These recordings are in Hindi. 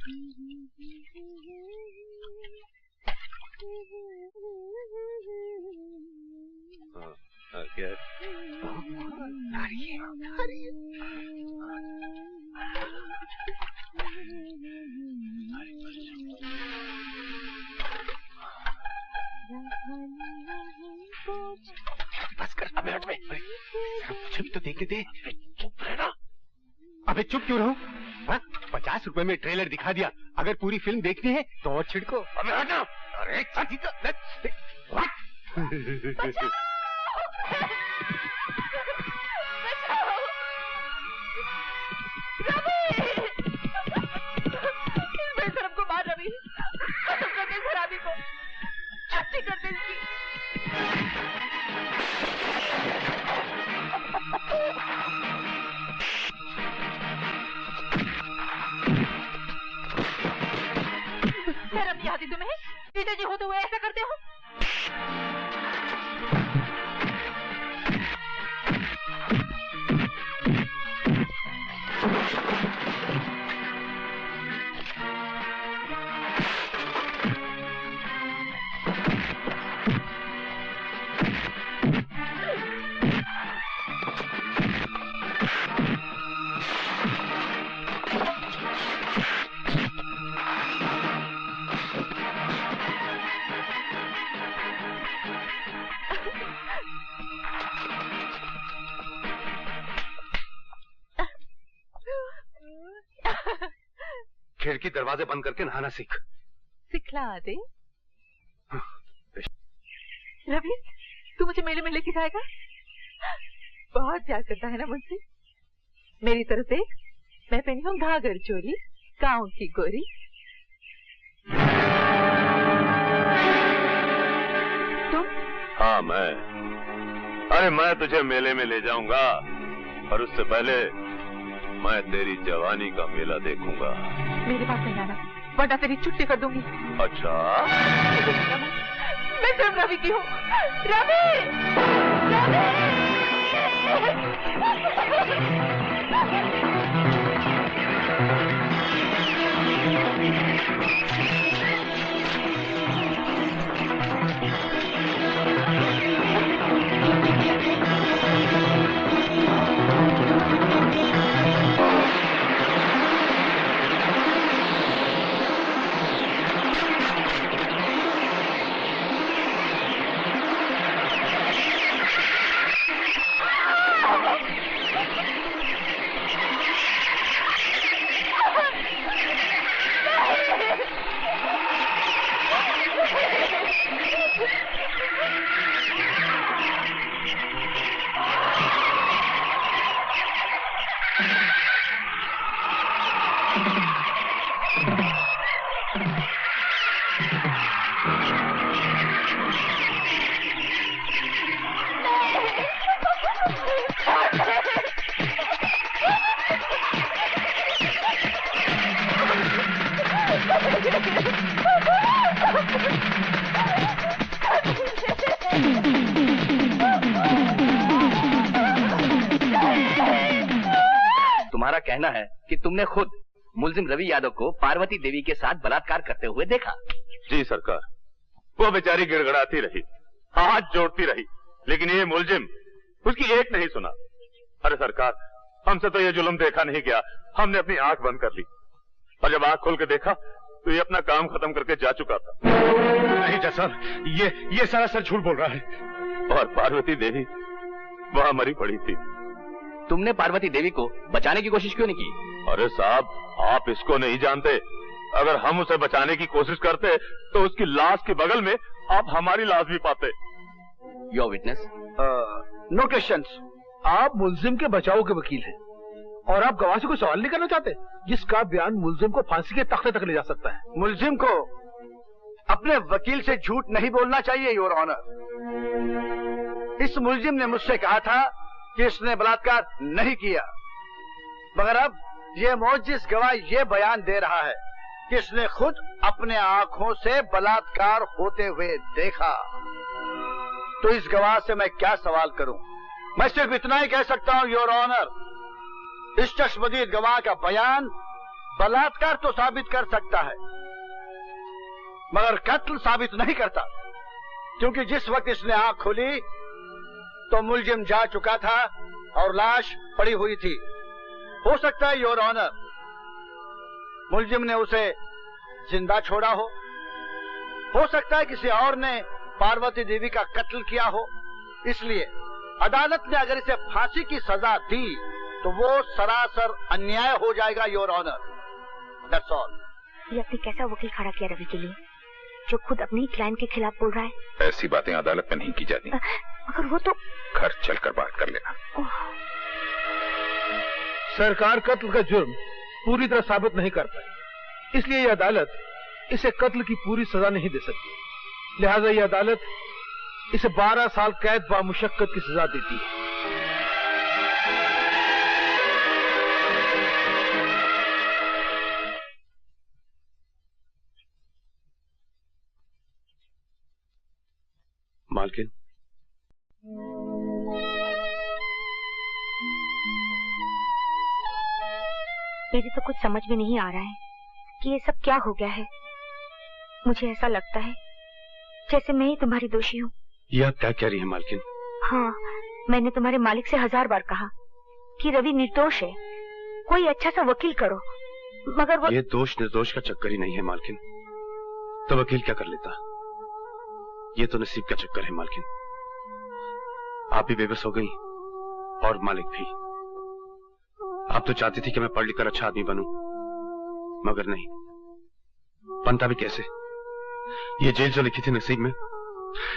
क्या बस कर, अबे हट बे, मुझे भी तो देखने दे। चुप रहना। अबे चुप क्यों रहूं? 50 रुपए में ट्रेलर दिखा दिया, अगर पूरी फिल्म देखनी है तो और छिड़को। अबे हटना। अरे साथी का को मार रवि, खत्म कर दे शराबी को, छुट्टी कर दे इसकी। शर्म नहीं आती तुम्हें? पिताजी होते हुए ऐसा करते हो? खिड़की दरवाजे बंद करके नहाना सीख। सिखला दे। रवि, तू मुझे मेले में लेके जाएगा? बहुत प्यार करता है ना मुझसे? मेरी तरफ देख, मैं पहनी हूँ घाघर चोली, गाँव की गोरी। तुम? हाँ मैं। अरे मैं तुझे मेले में ले जाऊंगा, और उससे पहले मैं तेरी जवानी का मेला देखूंगा। मेरे पास नहीं आना, वरना तेरी छुट्टी कर दूंगी। अच्छा? मैं सिर्फ रवि की हूँ। रवि! तुम्हारा कहना है कि तुमने खुद मुलजिम रवि यादव को पार्वती देवी के साथ बलात्कार करते हुए देखा? जी सरकार, वो बेचारी गिड़गड़ाती रही, हाथ जोड़ती रही, लेकिन ये मुलजिम उसकी एक नहीं सुना। अरे सरकार, हमसे तो ये जुल्म देखा नहीं गया, हमने अपनी आंख बंद कर ली, और जब आंख खोल के देखा तो ये अपना काम खत्म करके जा चुका था। नहीं जसर, ये सरासर झूठ बोल रहा है। और पार्वती देवी वहां मरी पड़ी थी। तुमने पार्वती देवी को बचाने की कोशिश क्यों नहीं की? अरे साहब, आप इसको नहीं जानते। अगर हम उसे बचाने की कोशिश करते तो उसकी लाश के बगल में आप हमारी लाश भी पाते। Your witness? No questions. आप मुलजिम के बचाव के वकील हैं और आप गवाह से कोई सवाल नहीं करना चाहते, जिसका बयान मुलजिम को फांसी के तख्ते तक ले जा सकता है। मुलजिम को अपने वकील से झूठ नहीं बोलना चाहिए योर ऑनर। इस मुलजिम ने मुझसे कहा था कि इसने बलात्कार नहीं किया, मगर अब ये मोजिज़ गवाह ये बयान दे रहा है कि इसने खुद अपने आंखों से बलात्कार होते हुए देखा। तो इस गवाह से मैं क्या सवाल करूं? मैं सिर्फ इतना ही कह सकता हूं योर ऑनर, इस चश्मदीद गवाह का बयान बलात्कार तो साबित कर सकता है, मगर कत्ल साबित नहीं करता, क्योंकि जिस वक्त इसने आंख खोली तो मुलजिम जा चुका था और लाश पड़ी हुई थी। हो सकता है योर ऑनर मुलजिम ने उसे जिंदा छोड़ा हो सकता है किसी और ने पार्वती देवी का कत्ल किया हो। इसलिए अदालत ने अगर इसे फांसी की सजा दी तो वो सरासर अन्याय हो जाएगा योर ऑनर। That's all. ये अपनी कैसा वकील खड़ा किया रवि के लिए, जो खुद अपनी क्लाइंट के खिलाफ बोल रहा है। ऐसी बातें अदालत में नहीं की जाती। मगर वो तो घर चलकर बात कर लेना। सरकार कत्ल का जुर्म पूरी तरह साबित नहीं कर पाई, इसलिए यह अदालत इसे कत्ल की पूरी सजा नहीं दे सकती। लिहाजा यह अदालत इसे 12 साल कैद बामुशक्कत की सजा देती है। मालकिन, मेरे तो कुछ समझ में नहीं आ रहा है कि ये सब क्या हो गया है। मुझे ऐसा लगता है जैसे मैं ही तुम्हारी दोषी हूँ। ये आप क्या कह रही हैं मालकिन? हाँ, मैंने तुम्हारे मालिक से 1000 बार कहा कि रवि निर्दोष है, कोई अच्छा सा वकील करो, मगर वो... ये दोष निर्दोष का चक्कर ही नहीं है मालकिन, तो वकील क्या कर लेता? ये तो नसीब का चक्कर है मालकिन। आप भी बेबस हो गई और मालिक भी। आप तो चाहती थी कि मैं पढ़ लिख कर अच्छा आदमी बनूं, मगर नहीं। बनता भी कैसे? ये जेल जो लिखी थी नसीब में,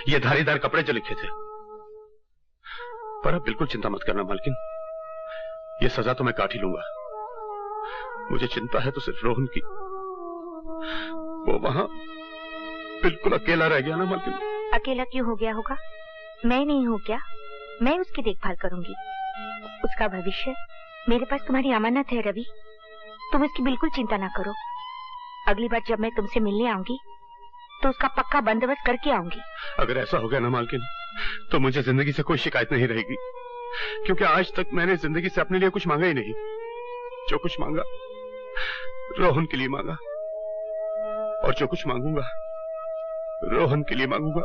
ये धारीदार कपड़े जो लिखे थे। पर अब बिल्कुल चिंता मत करना मालकिन, ये सजा तो मैं काट ही लूंगा। मुझे चिंता है तो सिर्फ रोहन की। वो वहां बिल्कुल अकेला रह गया ना मालकिन। अकेला क्यों हो गया होगा? मैं नहीं हूँ क्या? मैं उसकी देखभाल करूंगी। उसका भविष्य मेरे पास तुम्हारी अमानत है रवि, तुम इसकी बिल्कुल चिंता ना करो। अगली बार जब मैं तुमसे मिलने आऊंगी तो उसका पक्का बंदोबस्त करके आऊंगी। अगर ऐसा हो गया ना मालकिन, तो मुझे जिंदगी से कोई शिकायत नहीं रहेगी, क्योंकि आज तक मैंने जिंदगी से अपने लिए कुछ मांगा ही नहीं। जो कुछ मांगा रोहन के लिए मांगा, और जो कुछ मांगूंगा रोहन के लिए मांगूंगा।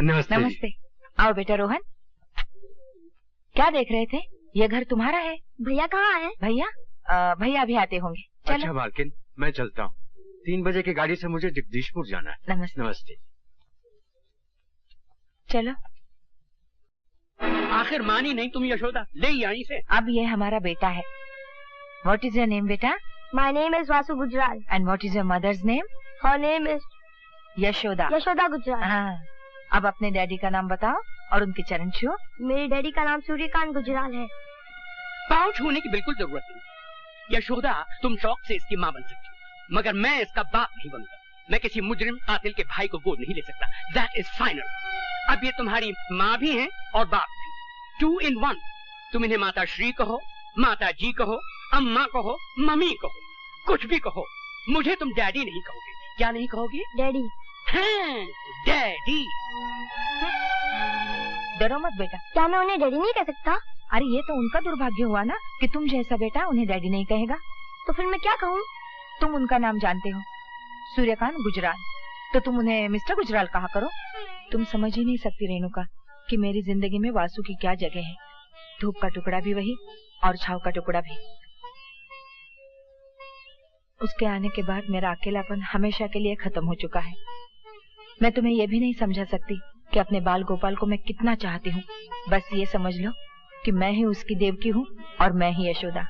नमस्ते। नमस्ते। आओ बेटा रोहन। क्या देख रहे थे? ये घर तुम्हारा है। भैया कहाँ है? भैया अभी आते होंगे। चलो। अच्छा मालकिन, मैं चलता हूँ। 3 बजे की गाड़ी से मुझे जगदीशपुर जाना है। नमस्ते। नमस्ते। चलो। आखिर मानी नहीं तुम यशोदा, ले यहीं से। अब ये हमारा बेटा है। व्हाट इज योर नेम बेटा? My name is Vasu Gujral. And what is your mother's name? Her name is Yashoda. Yashoda Gujral. हाँ। अब अपने डैडी का नाम बताओ और उनके चरण छुओ। मेरे डैडी का नाम सूर्यकांत गुजराल है। पाँव छूने की बिल्कुल जरूरत नहीं। यशोदा, तुम शौक से इसकी माँ बन सकती हो, मगर मैं इसका बाप नहीं बनूंगा। मैं किसी मुजरिम कातिल के भाई को गोद नहीं ले सकता। That is final. अब ये तुम्हारी माँ भी है और बाप भी, 2 in 1। तुम इन्हें माता श्री कहो, माता जी कहो, अम्मा कहो, मम्मी कहो, कुछ भी कहो। मुझे तुम डैडी नहीं कहोगे। क्या नहीं कहोगे? डैडी। हाँ, डैडी। डरो मत बेटा। क्या मैं उन्हें डैडी नहीं कह सकता? अरे ये तो उनका दुर्भाग्य हुआ ना कि तुम जैसा बेटा उन्हें डैडी नहीं कहेगा। तो फिर मैं क्या कहूँ? तुम उनका नाम जानते हो, सूर्यकांत गुजराल, तो तुम उन्हें मिस्टर गुजराल कहा करो। तुम समझ ही नहीं सकती रेणुका कि मेरी जिंदगी में वासु की क्या जगह है। धूप का टुकड़ा भी वही और छाव का टुकड़ा भी। उसके आने के बाद मेरा अकेलापन हमेशा के लिए खत्म हो चुका है। मैं तुम्हें यह भी नहीं समझा सकती कि अपने बाल गोपाल को मैं कितना चाहती हूँ। बस ये समझ लो कि मैं ही उसकी देवकी हूँ और मैं ही यशोदा।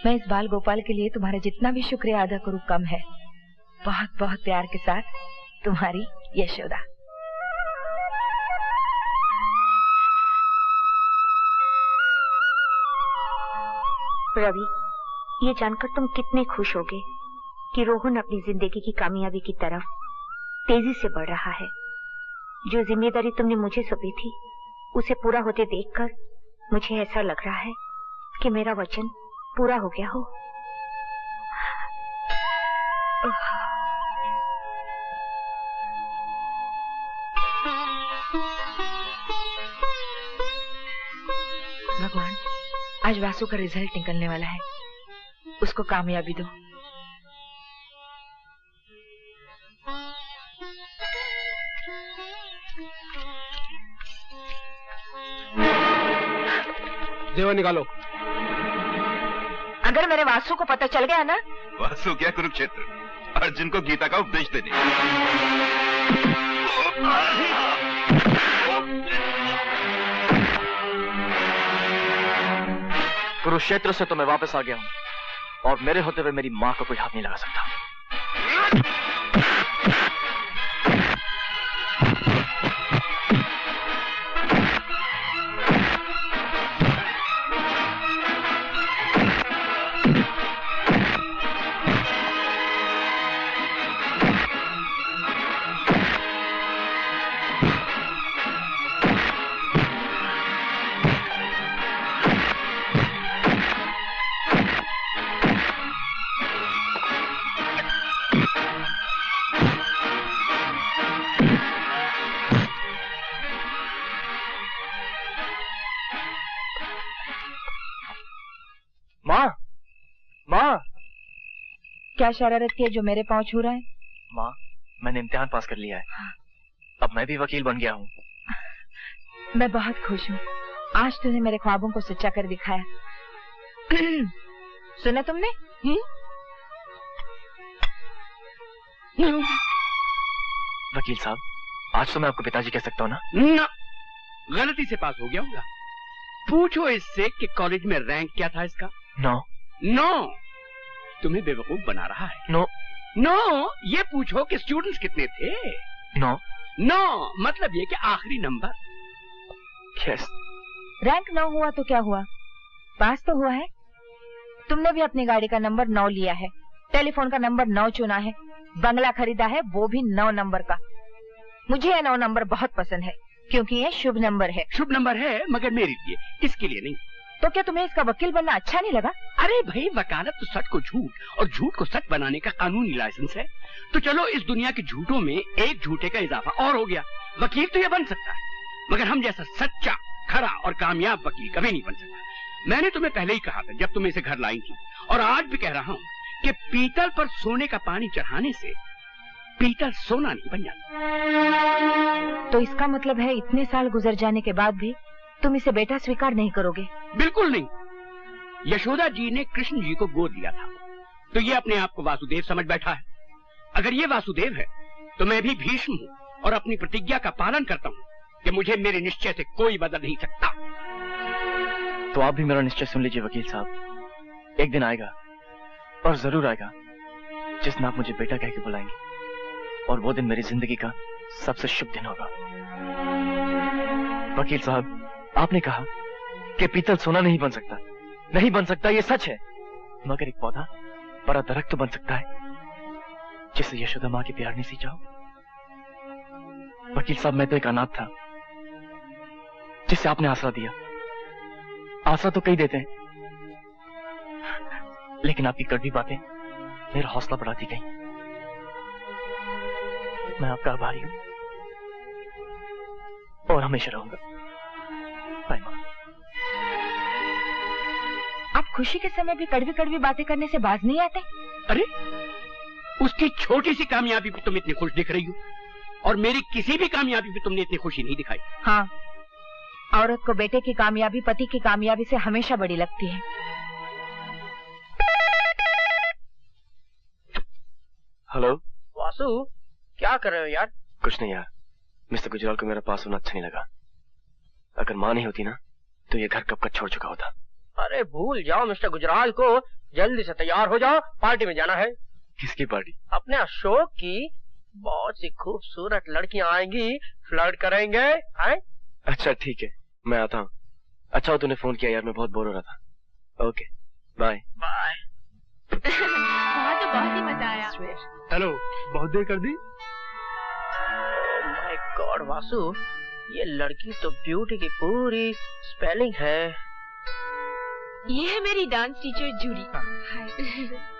मैं इस बाल गोपाल के लिए तुम्हारा जितना भी शुक्रिया अदा करूँ कम है। बहुत बहुत प्यार के साथ तुम्हारी यशोदा। रवि, ये जानकर तुम कितने खुश होगे कि रोहन अपनी जिंदगी की कामयाबी की तरफ तेजी से बढ़ रहा है। जो जिम्मेदारी तुमने मुझे सौंपी थी उसे पूरा होते देखकर मुझे ऐसा लग रहा है कि मेरा वचन पूरा हो गया हो। आज वासु का रिजल्ट निकलने वाला है, उसको कामयाबी दो। जेवर निकालो। अगर मेरे वासु को पता चल गया ना। वासु क्या कुरुक्षेत्र, अर्जुन को गीता का उपदेश देने। कुरुक्षेत्र से तो मैं वापस आ गया हूं और मेरे होते हुए मेरी मां को कोई हाथ नहीं लगा सकता। क्या शरारत की है जो मेरे पांव छू रहा है? माँ, मैंने इम्तिहान पास कर लिया है। अब मैं भी वकील बन गया हूँ। मैं बहुत खुश हूँ। आज तूने मेरे ख्वाबों को सच्चा कर दिखाया। सुना तुमने? वकील साहब, आज तो मैं आपको पिताजी कह सकता हूँ ना? ना, गलती से पास हो गया होगा। पूछो इससे कि कॉलेज में रैंक क्या था इसका। नो, तुम्हें बेवकूफ बना रहा है। नो, ये पूछो कि स्टूडेंट्स कितने थे। नो, मतलब ये कि आखिरी नंबर। यस। रैंक 9 हुआ तो क्या हुआ, पास तो हुआ है। तुमने भी अपनी गाड़ी का नंबर 9 लिया है, टेलीफोन का नंबर 9 चुना है, बंगला खरीदा है वो भी 9 नंबर का। मुझे ये 9 नंबर बहुत पसंद है क्योंकि ये शुभ नंबर है। शुभ नंबर है मगर मेरे लिए, इसके लिए नहीं। तो क्या तुम्हें इसका वकील बनना अच्छा नहीं लगा? अरे भाई, वकालत तो सच को झूठ और झूठ को सच बनाने का कानूनी लाइसेंस है। तो चलो इस दुनिया के झूठों में एक झूठे का इजाफा और हो गया। वकील तो ये बन सकता है मगर हम जैसा सच्चा, खरा और कामयाब वकील कभी नहीं बन सकता। मैंने तुम्हें पहले ही कहा था जब तुम इसे घर लाई थी, और आज भी कह रहा हूँ कि पीतल पर सोने का पानी चढ़ाने से पीतल सोना नहीं बन जाता। तो इसका मतलब है इतने साल गुजर जाने के बाद भी तुम इसे बेटा स्वीकार नहीं करोगे? बिल्कुल नहीं। यशोदा जी ने कृष्ण जी को गोद लिया था तो ये अपने आप को वासुदेव समझ बैठा है। अगर ये वासुदेव है तो मैं भी भीष्म हूँ और अपनी प्रतिज्ञा का पालन करता हूँ कि मुझे मेरे निश्चय से कोई बदल नहीं सकता। तो आप भी मेरा निश्चय सुन लीजिए वकील साहब। एक दिन आएगा और जरूर आएगा जिस दिन आप मुझे बेटा कह के बुलाएंगे, और वो दिन मेरी जिंदगी का सबसे शुभ दिन होगा। वकील साहब, आपने कहा कि पीतल सोना नहीं बन सकता। नहीं बन सकता, ये सच है, मगर एक पौधा बड़ा दरख्त तो बन सकता है जिससे यशोदा माँ के प्यार नहीं सींचा हो। वकील साहब, मैं तो एक अनाथ था जिसे आपने आसरा दिया। आसरा तो कई देते हैं, लेकिन आपकी कड़वी बातें मेरा हौसला बढ़ाती गई। मैं आपका आभारी हूं और हमेशा रहूंगा। बाय मां। आप खुशी के समय भी कड़वी कड़वी बातें करने से बाज नहीं आते? अरे, उसकी छोटी सी कामयाबी पे तुम इतनी खुश दिख रही हो और मेरी किसी भी कामयाबी पे तुमने इतनी खुशी नहीं दिखाई। हाँ, औरत को बेटे की कामयाबी पति की कामयाबी से हमेशा बड़ी लगती है। हेलो वासु, क्या कर रहे हो यार? कुछ नहीं यार, मिस्टर गुजराल को मेरा पास होना अच्छा नहीं लगा। अगर माँ नहीं होती ना तो ये घर कब का छोड़ चुका होता। अरे भूल जाओ मिस्टर गुजराल को, जल्दी से तैयार हो जाओ, पार्टी में जाना है। किसकी पार्टी? अपने अशोक की। बहुत सी खूबसूरत लड़कियां आएंगी, फ्लर्ट करेंगे। हैं? अच्छा ठीक है, मैं आता हूँ। अच्छा हो तूने फोन किया यार, मैं बहुत बोर हो रहा था। Okay bye. बाय। वहाँ तो बहुत ही मजा आया। हेलो, बहुत देर कर दी। माय गॉड वासु, ये लड़की तो ब्यूटी की पूरी स्पेलिंग है। ये है मेरी dance teacher Judy.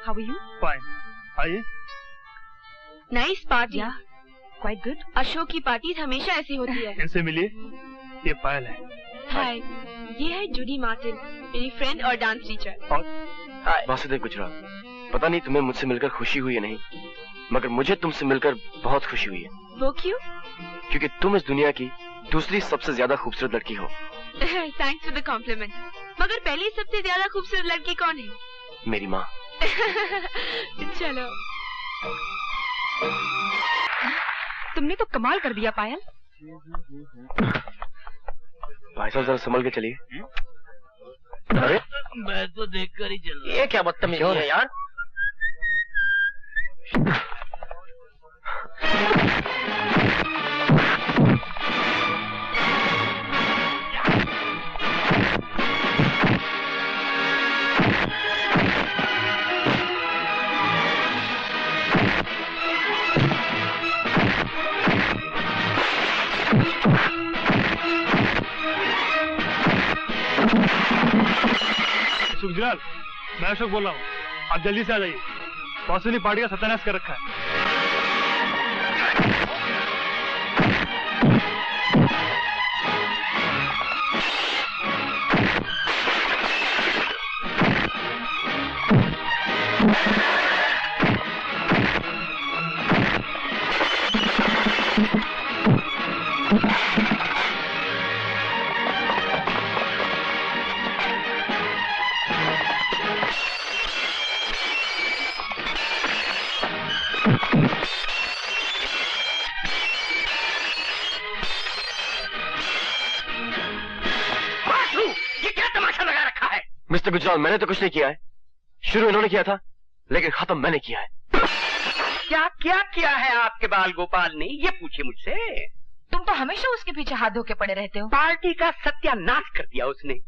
How are you? Fine. आइए। Nice party. Quite good. Ashok की पार्टी हमेशा ऐसी होती है। इनसे मिलिए, ये पायल है। हाय, ये है जूडी मार्टिन, मेरी फ्रेंड और डांस टीचर। वासुदेव गुजराल, पता नहीं तुम्हें मुझसे मिलकर खुशी हुई है नहीं, मगर मुझे तुमसे मिलकर बहुत खुशी हुई है। वो क्यों? क्योंकि तुम इस दुनिया की दूसरी सबसे ज्यादा खूबसूरत लड़की हो। Thanks for the compliment. मगर पहली सबसे ज्यादा खूबसूरत लड़की कौन है? मेरी माँ। चलो। तुमने तो कमाल कर दिया पायल। भाई साहब जरा संभल के चलिए। अरे मैं तो देखकर ही चल। ये क्या बदतमीजी है यार। गुजराल, मैं अशोक बोल रहा हूँ, आप जल्दी से आ जाइए। वासुनी पार्टी का सत्यानाश कर रखा है। मिस्टर गुजराल, मैंने तो कुछ नहीं किया है। शुरू इन्होंने किया था, लेकिन खत्म मैंने किया है। क्या क्या किया है आपके बाल गोपाल ने, ये पूछे मुझसे। तुम तो हमेशा उसके पीछे हाथ धो के पड़े रहते हो। पार्टी का सत्यानाश कर दिया उसने,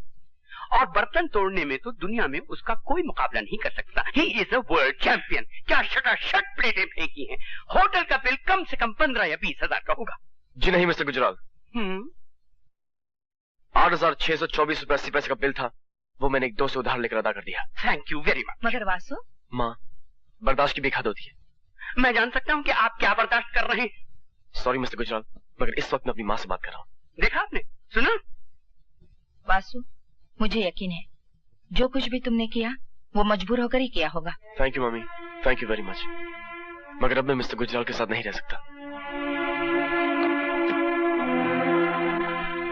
और बर्तन तोड़ने में तो दुनिया में उसका कोई मुकाबला नहीं कर सकता। He is a world champion. क्या शटाशट प्लेटें फेंकी हैं। होटल का बिल कम से कम 15 या 20 हजार का होगा। जी नहीं मिस्टर गुजराल, 8,624 रुपए 80 पैसे का बिल था, वो मैंने एक दोस्त से उधार लेकर अदा कर दिया। Thank you very much. मगर वासु, माँ, बर्दाश्त की भी हद होती है। मैं जान सकता हूँ कि आप क्या बर्दाश्त कर रहे हैं? सॉरी मिस्टर गुजराल, मगर इस वक्त मैं अपनी माँ से बात कर रहा हूँ। देखा आपने, सुना? वासु, मुझे यकीन है जो कुछ भी तुमने किया वो मजबूर होकर ही किया होगा। Thank you mummy, thank you very much. मगर अब मैं मिस्टर गुजराल के साथ नहीं रह सकता।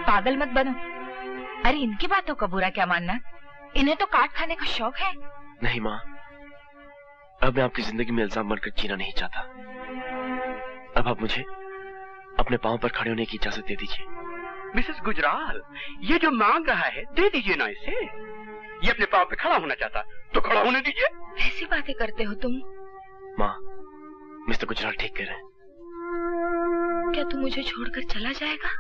पागल मत बनो। अरे इनकी बातों का बुरा क्या मानना, इन्हें तो काट खाने का शौक है। नहीं माँ, अब मैं आपकी जिंदगी में इल्जाम बनकर जीना नहीं चाहता। अब आप मुझे अपने पांव पर खड़े होने की इजाजत दे दीजिए। मिसेस गुजराल, ये जो मांग रहा है दे दीजिए ना इसे। ये अपने पांव पे खड़ा होना चाहता तो खड़ा होने दीजिए। ऐसी बातें करते हो तुम? माँ, मिस्टर गुजराल ठीक कह रहे हैं। क्या तू मुझे छोड़कर चला जाएगा?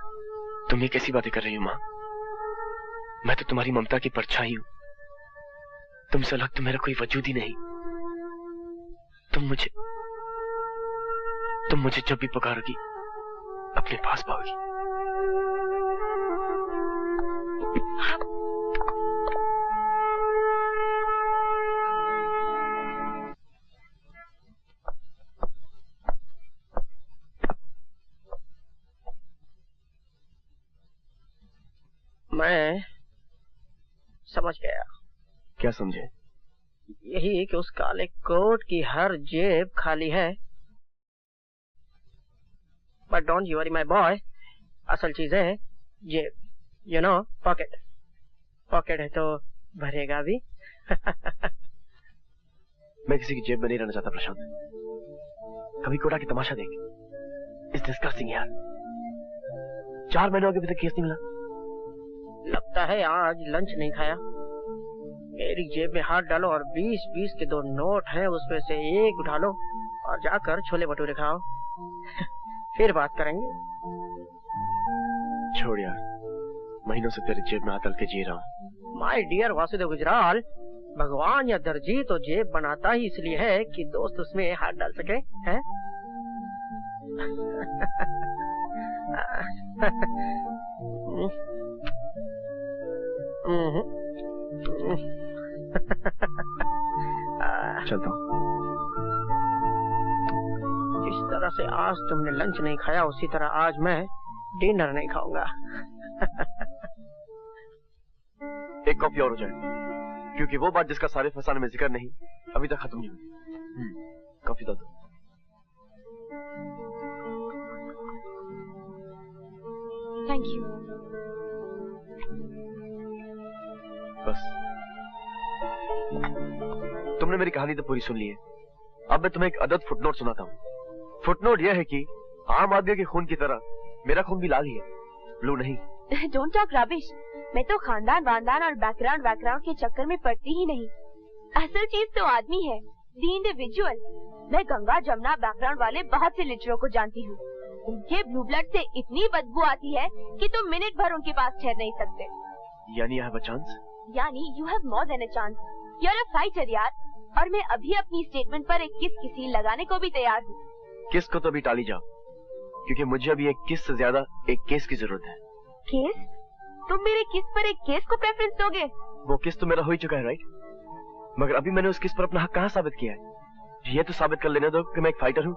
तुम ये कैसी बातें कर रही हो माँ? मैं तो तुम्हारी ममता की परछाई हूँ। तुमसे अलग तो मेरा कोई वजूद ही नहीं। तुम मुझे जब भी पुकारोगी अपने पास पाओगी। मैं समझ गया। क्या समझे? यही कि उस काले कोट की हर जेब खाली है। But don't you worry my boy, असल चीज है जेब, यू नो, पॉकेट। पॉकेट है तो भरेगा भी। मैं किसी की जेब में नहीं रहना चाहता प्रशांत। कभी कोटा की तमाशा देख। इट्स डिस्गस्टिंग यार। 4 महीनों के अभी तक केस नहीं मिला। लगता है आज लंच नहीं खाया। मेरी जेब में हाथ डालो और 20-20 के 2 नोट हैं, उसमें से एक उठा लो और जाकर छोले भटूरे खाओ। फिर बात करेंगे। छोड़ यार, महीनों से तेरी जेब में हाथ डाल के जी रहा हूँ। माय डियर वासुदेव गुजराल, भगवान या दर्जी तो जेब बनाता ही इसलिए है कि दोस्त उसमें हाथ डाल सके, हैं? चलता हूँ। जिस तरह से आज तुमने लंच नहीं खाया, उसी तरह आज मैं डिनर नहीं खाऊंगा। एक कॉफी और हो जाए, क्योंकि वो बात जिसका सारे फसाने में जिक्र नहीं अभी तक खत्म नहीं हुई। कॉफी दो। Thank you. बस तुमने मेरी कहानी तो पूरी सुन ली है। अब मैं तुम्हें एक अदद फुटनोट सुनाता हूँ। फुटनोट यह है कि आम आदमी के खून की तरह मेरा खून भी लाल ही है, ब्लू नहीं। Don't talk rubbish. मैं तो खानदान वानदान और बैकग्राउंड के चक्कर में पड़ती ही नहीं। असल चीज तो आदमी है, द इंडिविजुअल। मैं गंगा जमुना बैकग्राउंड वाले बहुत से लिटरों को जानती हूँ। उनके ब्लू ब्लड से इतनी बदबू आती है कि तुम मिनट भर उनके पास ठहर नहीं सकते। यानी आई हैव अ चांस? यानी you have more than a chance. You are a fighter यार। और मैं अभी अपनी स्टेटमेंट पर एक किस लगाने को भी तैयार हूँ। किस को तो अभी टाली जाओ, क्योंकि मुझे अभी एक किस से ज्यादा एक केस की जरूरत है। केस? तुम मेरे किस पर एक केस को प्रेफरेंस दोगे? वो किस तो मेरा हो ही चुका है, राइट? मगर अभी मैंने उस किस पर अपना हक कहाँ साबित किया है? ये तो साबित कर लेने दो कि मैं एक फाइटर हूँ,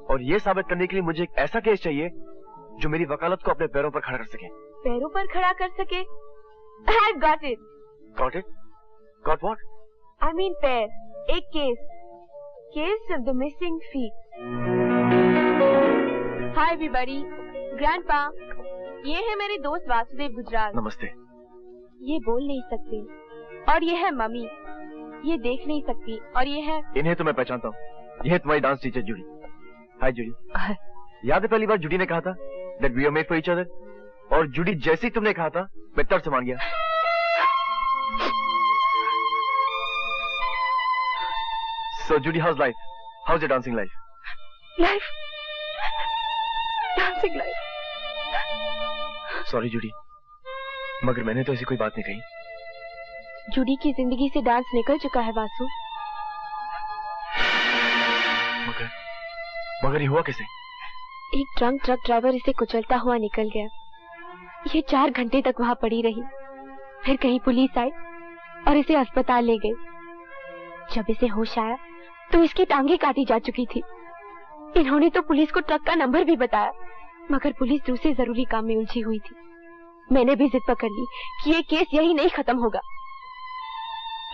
और ये साबित करने के लिए मुझे एक ऐसा केस चाहिए जो मेरी वकालत को अपने पैरों पर खड़ा कर सके। पैरों पर खड़ा कर सके? I got it. Got it? Got what? I mean पैर। एक case. Case of the missing feet. Hi everybody. Grandpa. ये है मेरे दोस्त वासुदेव गुजराल। नमस्ते। ये बोल नहीं सकते। और ये है मम्मी। ये देख नहीं सकती। और ये है, इन्हें तो मैं पहचानता हूँ। ये है तुम्हारी डांस टीचर जूडी। हाय जूडी। याद है पहली बार जूडी ने कहा था that we are made for each other? और जूडी जैसे ही तुमने कहा था मैं तर्क से मान गया। So Judy, how's life? How's your dancing life? Life? Dancing life? Sorry Judy, मगर मैंने तो ऐसी कोई बात नहीं कही। जूडी की जिंदगी से डांस निकल चुका है वासु। मगर ये हुआ कैसे? एक ड्रंक ट्रक ड्राइवर इसे कुचलता हुआ निकल गया। ये 4 घंटे तक वहाँ पड़ी रही। फिर कहीं पुलिस आई और इसे अस्पताल ले गई। जब इसे होश आया तो इसकी टांगे काटी जा चुकी थी। इन्होंने तो पुलिस को ट्रक का नंबर भी बताया, मगर पुलिस दूसरे जरूरी काम में उलझी हुई थी। मैंने भी जिद पकड़ ली कि ये केस यही नहीं खत्म होगा,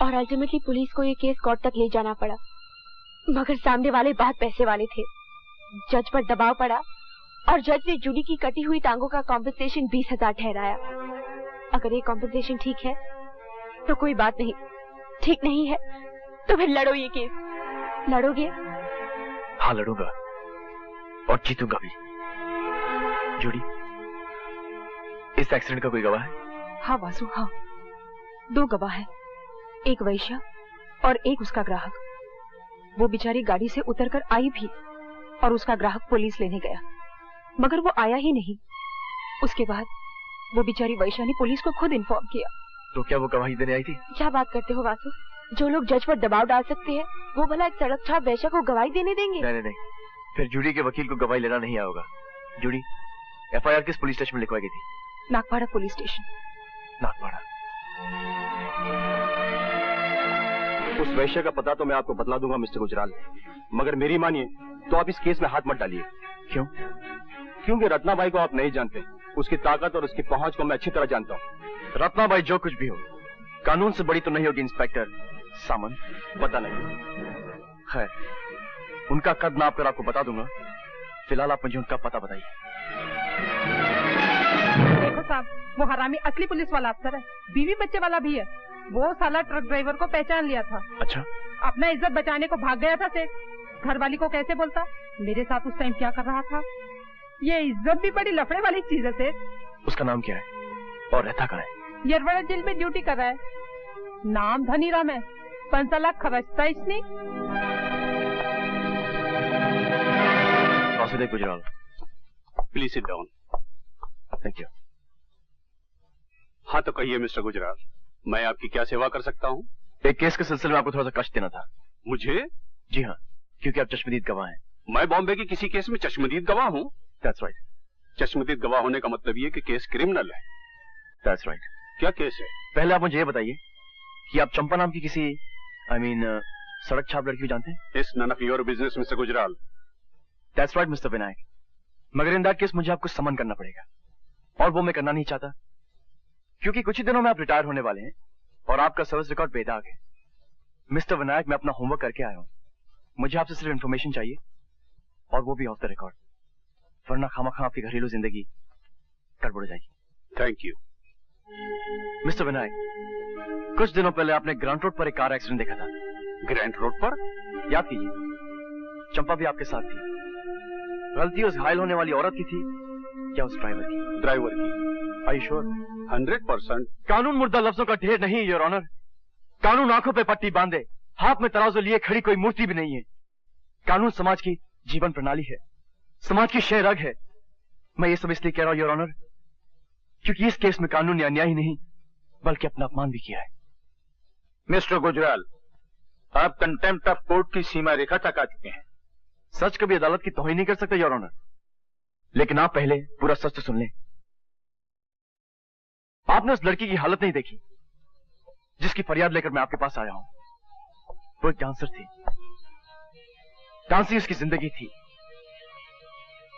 और अल्टीमेटली पुलिस को ये केस कोर्ट तक ले जाना पड़ा। मगर सामने वाले बहुत पैसे वाले थे। जज पर दबाव पड़ा और जज ने जूडी की कटी हुई टांगों का कॉम्पेंसेशन 20,000 ठहराया। अगर ये कॉम्पेंसेशन ठीक है तो कोई बात नहीं, ठीक नहीं है तो फिर लड़ो ये केस। लड़ोगे? हाँ लड़ूंगा और जीतूंगा भी। जूडी, इस एक्सीडेंट का कोई गवाह है? हाँ वासु, हाँ। 2 गवाह है, एक वैश्या और एक उसका ग्राहक। वो बेचारी गाड़ी से उतरकर आई भी और उसका ग्राहक पुलिस लेने गया, मगर वो आया ही नहीं। उसके बाद वो बेचारी वैश्या ने पुलिस को खुद इन्फॉर्म किया। तो क्या वो गवाही देने आई थी? क्या बात करते हो वासु? जो लोग जज पर दबाव डाल सकते हैं वो भला एक सड़क छाप वैश्या को गवाही देने देंगे? नहीं नहीं, फिर जूडी के वकील को गवाही लेना नहीं आएगा। जूडी, FIR किस पुलिस स्टेशन में लिखवाई गई थी? Nagpada police station. नागपाड़ा। उस वैश्य का पता तो मैं आपको बतला दूंगा मिस्टर गुजराल, मगर मेरी मानिए तो आप इस केस में हाथ मत डालिए। क्यों? क्योंकि रत्नाबाई को आप नहीं जानते। उसकी ताकत और उसकी पहुंच को मैं अच्छी तरह जानता हूँ। रत्नाबाई जो कुछ भी हो, कानून से बड़ी तो नहीं होगी इंस्पेक्टर सामंत। पता नहीं। खैर, उनका कद नाप कर आपको बता दूंगा। फिलहाल आप मुझे उनका पता बताइए। देखो साहब, वो हरामी असली पुलिस वाला अफसर है, बीवी बच्चे वाला भी है। वो साला ट्रक ड्राइवर को पहचान लिया था। अच्छा? अपना इज्जत बचाने को भाग गया था सेठ। घरवाली को कैसे बोलता? मेरे साथ उस टाइम क्या कर रहा था? ये इज्जत भी बड़ी लफड़े वाली चीज है सेठ। उसका नाम क्या है और रहता कहाँ है? यरवड़ा जेल में ड्यूटी कर रहा है। नाम धनीराम है। 5 लाख खर्चता इसने। Vasudev Gujral, please sit down. Thank you. हाँ तो कहिए मिस्टर गुजराल, मैं आपकी क्या सेवा कर सकता हूँ? एक केस के सिलसिले में आपको थोड़ा सा कष्ट देना था। मुझे? जी हाँ, क्योंकि आप चश्मदीद गवाह हैं। मैं बॉम्बे के किसी केस में चश्मदीद गवाह हूँ? That's right. चश्मदीद गवाह होने का मतलब ये कि केस क्रिमिनल है। That's right. क्या केस है? पहले आप मुझे ये बताइए कि आप चंपा नाम की किसी सड़क छाप लड़की को जानते हैं? It's none of your business, mister Gujral. That's right, mister Vinayak. मगर इन दैट केस मुझे आपको समन करना पड़ेगा, और वो मैं करना नहीं चाहता, क्योंकि कुछ ही दिनों में आप रिटायर होने वाले हैं और आपका सर्विस रिकॉर्ड बेदाग है। मिस्टर विनायक, मैं अपना होमवर्क करके आया हूँ। मुझे आपसे सिर्फ इन्फॉर्मेशन चाहिए, और वो भी ऑफ द रिकॉर्ड, वरना खामा आपकी घरेलू जिंदगी गड़बड़ जाएगी। Thank you. मिस्टर विनायक, कुछ दिनों पहले आपने ग्रांट रोड पर एक कार एक्सीडेंट देखा था। ग्रांट रोड पर? याद कीजिए, चंपा भी आपके साथ थी। गलती उस घायल होने वाली औरत की थी या उस ड्राइवर की? ड्राइवर की। Are you sure? 100%। कानून मुर्दा लफ्जों का ढेर नहीं, योर ऑनर। कानून आंखों पे पट्टी बांधे, हाथ में तराजू लिए खड़ी कोई मूर्ति भी नहीं है। कानून समाज की जीवन प्रणाली है, समाज की शह रग है। मैं ये सब इसलिए कह रहा हूं, योर ऑनर, क्योंकि इस केस में कानून ने अन्याय ही नहीं बल्कि अपना अपमान भी किया है। मिस्टर गुजराल, आप कंटेम्प्ट ऑफ कोर्ट की सीमा रेखा तक आ चुके हैं। सच कभी अदालत की तौहीन नहीं कर सकते, योर ऑनर, लेकिन आप पहले पूरा सच तो सुन लें। आपने उस लड़की की हालत नहीं देखी जिसकी फरियाद लेकर मैं आपके पास आया हूं। वो एक डांसर थी, डांसी उसकी जिंदगी थी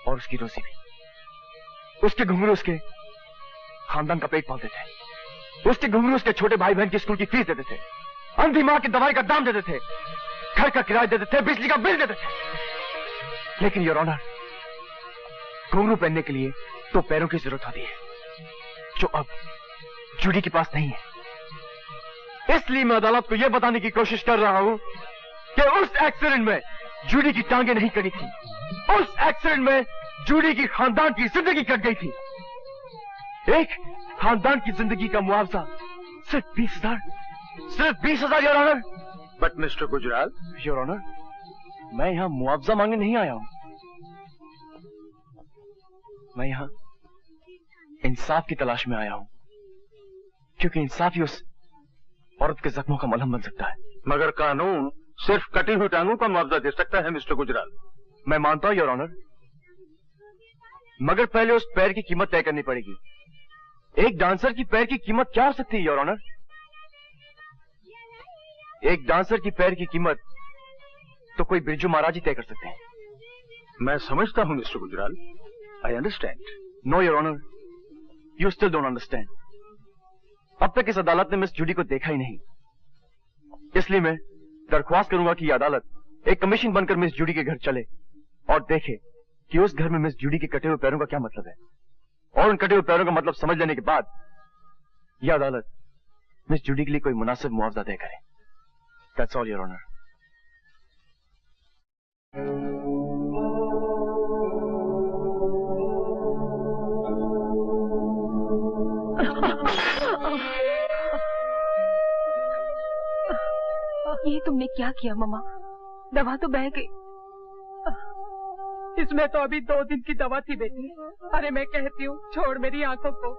और उसकी रोजी भी। उसके घुंघरू उसके खानदान का पेट पालते थे, उसके घुंघरू उसके छोटे भाई बहन की स्कूल की फीस देते थे, अंधी मां की दवाई का दाम देते थे, घर का किराया देते थे, बिजली का बिल देते थे। लेकिन योर ऑनर, घुंघरू पहनने के लिए तो पैरों की जरूरत होती है, जो अब जूडी के पास नहीं है। इसलिए मैं अदालत को यह बताने की कोशिश कर रहा हूं कि उस एक्सीडेंट में जूडी की टांगें नहीं कटी थी, उस एक्सीडेंट में जूडी की खानदान की जिंदगी कट गई थी। एक खानदान की जिंदगी का मुआवजा सिर्फ 20,000, सिर्फ 20,000, your honour. But mister Gujral. Your honour, मैं यहां मुआवजा मांगने नहीं आया हूं, मैं यहां इंसाफ की तलाश में आया हूं, क्योंकि इंसाफ ही उस औरत के जख्मों का मलहम बन सकता है। मगर कानून सिर्फ कटी हुई टांगों का मुआवजा दे सकता है मिस्टर गुजराल। मैं मानता हूं योर ऑनर, मगर पहले उस पैर की कीमत तय करनी पड़ेगी। एक डांसर की पैर की कीमत क्या हो सकती है, योर ऑनर? एक डांसर की पैर की कीमत तो कोई बिरजू महाराज ही तय कर सकते हैं। मैं समझता हूं mister Gujral, I understand. No your honour, you still don't understand. अब तक इस अदालत ने मिस जूडी को देखा ही नहीं, इसलिए मैं दरख्वास्त करूंगा कि यह अदालत एक कमीशन बनकर मिस जूडी के घर चले और देखे कि उस घर में मिस जूडी के कटे हुए पैरों का क्या मतलब है, और उन कटे हुए पैरों का मतलब समझ लेने के बाद यह अदालत मिस जूडी के लिए कोई मुनासिब मुआवजा तय करे। That's all your honour. ये तुमने क्या किया मम्मा? दवा तो बह गई। इसमें तो अभी 2 दिन की दवा थी बेटी। अरे मैं कहती हूँ छोड़ मेरी आंखों को,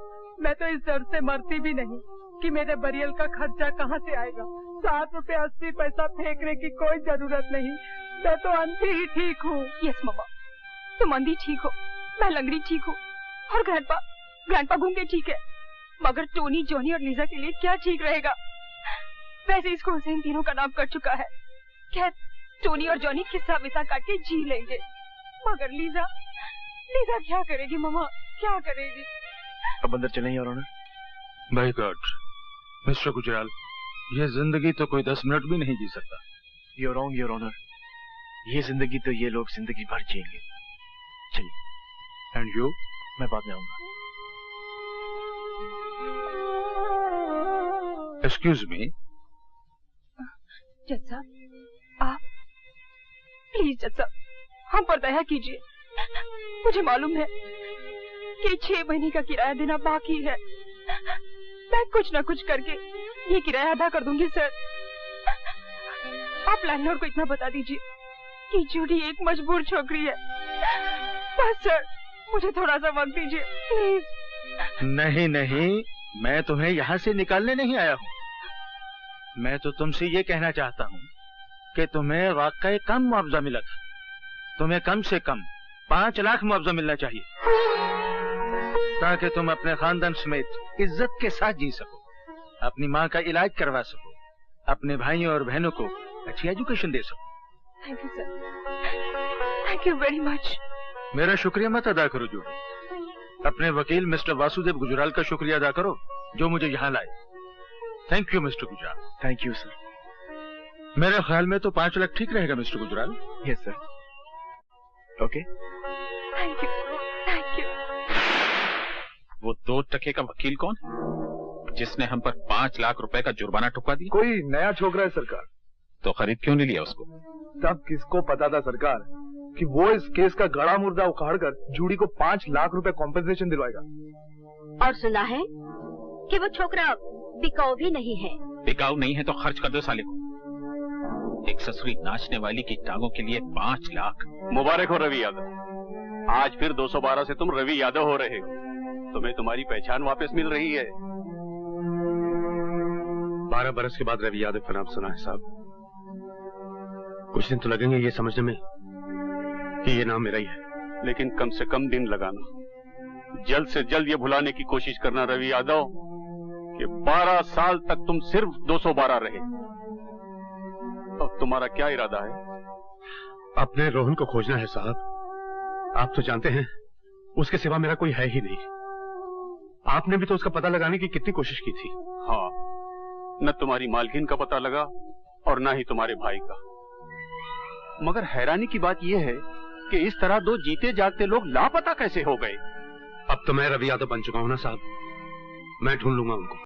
मैं तो इस डर से मरती भी नहीं कि मेरे बरियल का खर्चा कहाँ से आएगा। 7 रुपए 80 पैसा फेंकने की कोई जरूरत नहीं, मैं तो अंधी ही ठीक हूँ। यस मम्मा, तुम अंधी ठीक हो, मैं लंगड़ी ठीक हूँ, और ग्रैंडपा गूंगे ठीक है, मगर टोनी, जॉनी और लीजा के लिए क्या ठीक रहेगा? वैसे इस स्कूल से इन तीनों का नाम कर चुका है। खैर, टोनी और जॉनी किस्सा विसा काट के जी लेंगे, मगर लीजा क्या करेगी मम्मा, क्या करेगी? अब अंदर चलें your honour. By God mister Gujral, ये जिंदगी तो कोई 10 मिनट भी नहीं जी सकता। You're wrong, योर ऑनर, ये जिंदगी तो ये लोग जिंदगी भर जिएंगे। चलिए। And you? मैं बाद में आऊंगा। Excuse me. जज साहब, आप प्लीज जज साहब, हम पर दया कीजिए। मुझे मालूम है कि 6 महीने का किराया देना बाकी है। मैं कुछ न कुछ करके ये किराया अदा कर दूंगी सर। आप लैंडलॉर्ड को इतना बता दीजिए कि जूडी एक मजबूर छोकरी है। बस सर, मुझे थोड़ा सा वक्त दीजिए प्लीज। नहीं नहीं, मैं तुम्हें यहाँ से निकालने नहीं आया हूँ। मैं तो तुमसे ये कहना चाहता हूँ कि तुम्हें वाकई कम मुआवजा मिला था। तुम्हें कम से कम 5 लाख मुआवजा मिलना चाहिए, ताकि तुम अपने खानदान समेत इज्जत के साथ जी सको, अपनी माँ का इलाज करवा सको, अपने भाइयों और बहनों को अच्छी एजुकेशन दे सको। Thank you sir, thank you very much. मेरा शुक्रिया मत अदा करो जूडी, अपने वकील मिस्टर वासुदेव गुजराल का शुक्रिया अदा करो जो मुझे यहाँ लाए। Thank you mister Gujral. Thank you sir. मेरे ख्याल में तो 5 लाख ठीक रहेगा mister Gujral. Yes sir. Okay. Thank you, thank you. वो 2 टके का वकील कौन जिसने हम पर 5 लाख रुपए का जुर्माना ठुकवा दिया? कोई नया छोकरा है सरकार। तो खरीद क्यों नहीं लिया उसको? तब किसको पता था सरकार कि वो इस केस का गड़ा मुर्दा उखाड़ कर जूडी को 5 लाख रुपए कॉम्पेंसेशन दिलवाएगा। और सुना है कि वो छोकरा बिकाऊ भी नहीं है। बिकाऊ नहीं है तो खर्च कर दो साले को। एक ससुरी नाचने वाली की टांगों के लिए 5 लाख। मुबारक हो रवि यादव, आज फिर 212 से तुम रवि यादव हो रहे हो। तुम्हें तुम्हारी पहचान वापस मिल रही है। 12 बरस के बाद रवि यादव का नाम सुना है साहब। कुछ दिन तो लगेंगे ये समझने में कि ये नाम मेरा ही है, लेकिन कम से कम दिन लगाना। जल्द से जल्द ये भुलाने की कोशिश करना रवि यादव कि 12 साल तक तुम सिर्फ 212 रहे। अब तुम्हारा क्या इरादा है? अपने रोहन को खोजना है साहब। आप तो जानते हैं उसके सिवा मेरा कोई है ही नहीं। आपने भी तो उसका पता लगाने की कितनी कोशिश की थी। हाँ, न तुम्हारी मालकिन का पता लगा और न ही तुम्हारे भाई का। मगर हैरानी की बात यह है कि इस तरह 2 जीते जागते लोग लापता कैसे हो गए? अब तो मैं रवि यादव बन चुका हूं ना साहब, मैं ढूंढ लूंगा उनको।